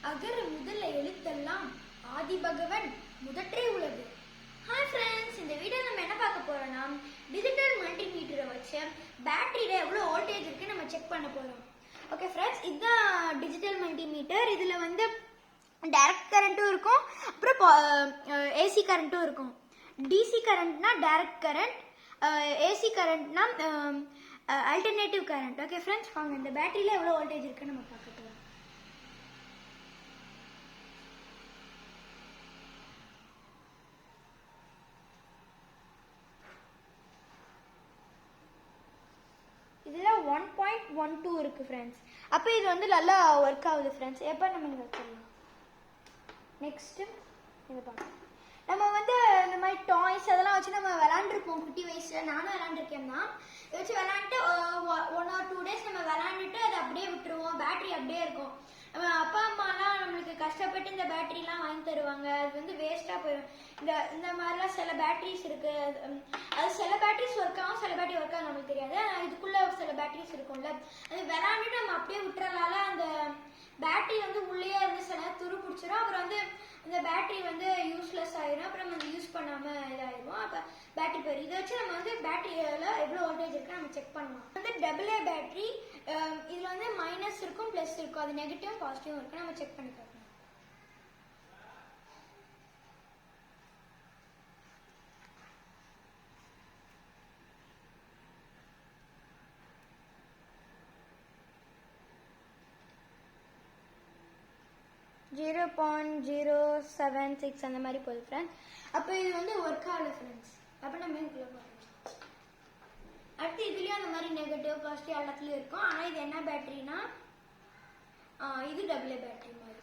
அகர முதல எழுத்தெல்லாம் ஆதிபகவன் முதற்றே உலகு. ஹாய் ஃப்ரெண்ட்ஸ், இந்த வீடியோ நம்ம என்ன பார்க்க போறோம்னா டிஜிட்டல் மல்டிமீட்டரை வச்சு பேட்டரியில எவ்வளோ வோல்டேஜ் இருக்கு நம்ம செக் பண்ண போறோம். ஓகே ஃப்ரெண்ட்ஸ், இதுதான் டிஜிட்டல் மல்டிமீட்டர். இதுல வந்து டைரக்ட் கரண்ட்டும் இருக்கும், அப்புறம் ஏசி கரண்ட்டும் இருக்கும். டிசி கரண்ட்னா டைரக்ட் கரண்ட், ஏசி கரண்ட்னா அல்டர்னேட்டிவ் கரண்ட். ஓகே ஃப்ரெண்ட்ஸ், வாங்க இந்த பேட்டரியில எவ்வளோ வோல்டேஜ் இருக்குன்னு நம்ம பார்க்க போறோம். இதுல 1.12 இருக்கு ஃப்ரெண்ட்ஸ். அப்போ இது வந்து நல்லா ஒர்க் ஆகுது ஃப்ரெண்ட்ஸ். எப்போ நம்ம இங்கே வச்சிடலாம். நெக்ஸ்ட் இதை பார்க்கலாம். நம்ம வந்து இந்த மாதிரி டாய்ஸ் அதெல்லாம் வச்சு நம்ம விளாண்டுருப்போம் குட்டி வயசுல. நானும் விளாண்டுருக்கேன் தான். இதை வச்சு விளாண்டுட்டு 1 or 2 days நம்ம விளாண்டுட்டு அதை அப்படியே விட்டுருவோம். பேட்டரி அப்படியே இருக்கும். நம்ம அப்பா அம்மாலாம் நம்மளுக்கு கஷ்டப்பட்டு இந்த பேட்டரிலாம் வாங்கி தருவாங்க. அது வந்து வேஸ்ட்டாக போயிடும். இந்த மாதிரிலாம் சில பேட்டரிஸ் இருக்கு. அது சில பேட்டரிஸ் ஒர்க் ஆகும், சில பேட்டரி ஒர்க் ஆகும் நம்மளுக்கு தெரியாது. இதுக்குள்ள சில பேட்டரிஸ் இருக்கும்ல, அது விளாண்டுட்டு நம்ம அப்படியே விட்டுறதால அந்த பேட்டரி வந்து உள்ளே இருந்து சில துரு பிடிச்சிடும். அப்புறம் வந்து அந்த பேட்டரி வந்து யூஸ்லெஸ் ஆயிடும். அப்புறம் நம்ம யூஸ் பண்ணாமல் இதாகிடும். அப்போ பேட்டரி போயிடும். இதை வச்சு நம்ம வந்து பேட்டரியில் எவ்வளோ வோல்டேஜ் இருக்கு நம்ம செக் பண்ணலாம். வந்து AA பேட்டரி. இதில் வந்து மைனஸ் இருக்கும், ப்ளஸ் இருக்கும். அது நெகட்டிவ் பாசிட்டிவ் இருக்கு. நம்ம செக் பண்ணி பார்க்கலாம். .076 அந்த மாதிரி போகுது ஃப்ரெண்ட்ஸ். அப்போ இது வந்து ஒர்க் ஆகல ஃப்ரெண்ட்ஸ். அப்போ நம்ம இதுக்குள்ள பார்க்கலாம். அடுத்து இதுலேயும் அந்த மாதிரி நெகட்டிவ் பாசிட்டிவ் எல்லாத்துலேயும் இருக்கும். ஆனால் இது என்ன பேட்டரினா இது AA பேட்டரி மாதிரி.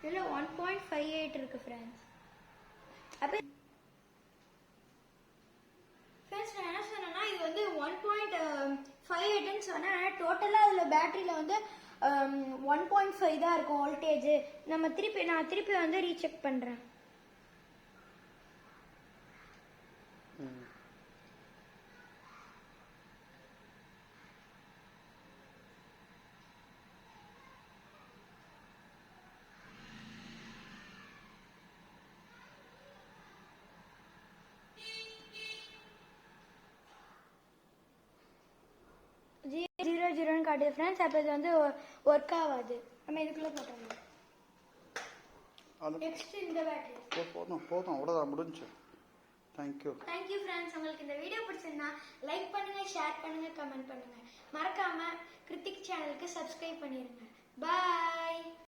இதில் 1.58 இருக்கு ஃப்ரெண்ட்ஸ். அப்போ ஃப்ரெண்ட்ஸ் நான் என்ன சொன்னேன்னா இது வந்து 1.58ன்னு சொன்னேன். ஆனால் டோட்டலாக அதில் பேட்டரியில் வந்து 1.5 தான் இருக்கும் வோல்டேஜ். நான் திருப்பி வந்து ரீசெக் பண்ணுறேன். ஜீரோன்னு காட்டுது ஃப்ரெண்ட்ஸ். அப்போ இது வந்து ஒர்க் ஆகாது. நம்ம இதுக்குள்ளே போட்டோம். நெக்ஸ்ட் இந்த பேட்டரி போதும் அவ்வளோதான், முடிஞ்சு. Thank you friends. உங்களுக்கு இந்த வீடியோ பிடிச்சிருந்தா லைக் பண்ணுங்க, ஷேர் பண்ணுங்க, கமெண்ட் பண்ணுங்க. மறக்காம கிருத்திக் சேனலுக்கு சப்ஸ்கிரைப் பண்ணிருங்க. பாய்.